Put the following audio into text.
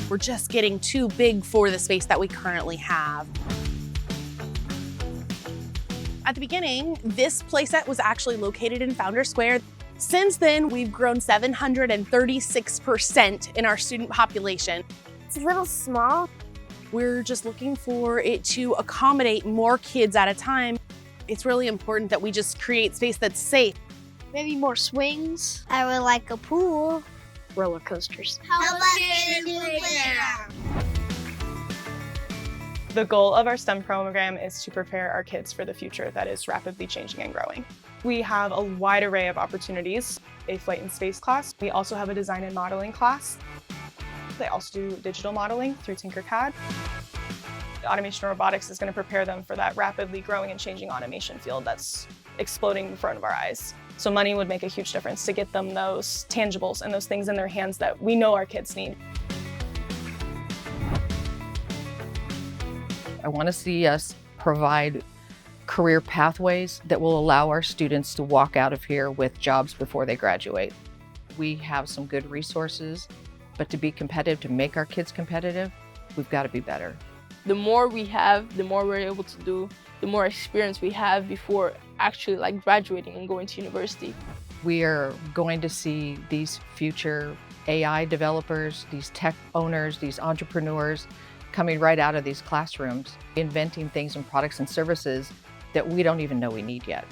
We're just getting too big for the space that we currently have. At the beginning, this playset was actually located in Founders Square. Since then, we've grown 736% in our student population. It's a little small. We're just looking for it to accommodate more kids at a time. It's really important that we just create space that's safe. Maybe more swings. I would like a pool. Roller coasters. How about a playground? The goal of our STEM program is to prepare our kids for the future that is rapidly changing and growing. We have a wide array of opportunities, a flight and space class. We also have a design and modeling class. They also do digital modeling through Tinkercad. Automation and robotics is going to prepare them for that rapidly growing and changing automation field that's exploding in front of our eyes. So money would make a huge difference to get them those tangibles and those things in their hands that we know our kids need. I want to see us provide career pathways that will allow our students to walk out of here with jobs before they graduate. We have some good resources, but to be competitive, to make our kids competitive, we've got to be better. The more we have, the more we're able to do, the more experience we have before actually graduating and going to university. We are going to see these future AI developers, these tech owners, these entrepreneurs coming right out of these classrooms, inventing things and products and services that we don't even know we need yet.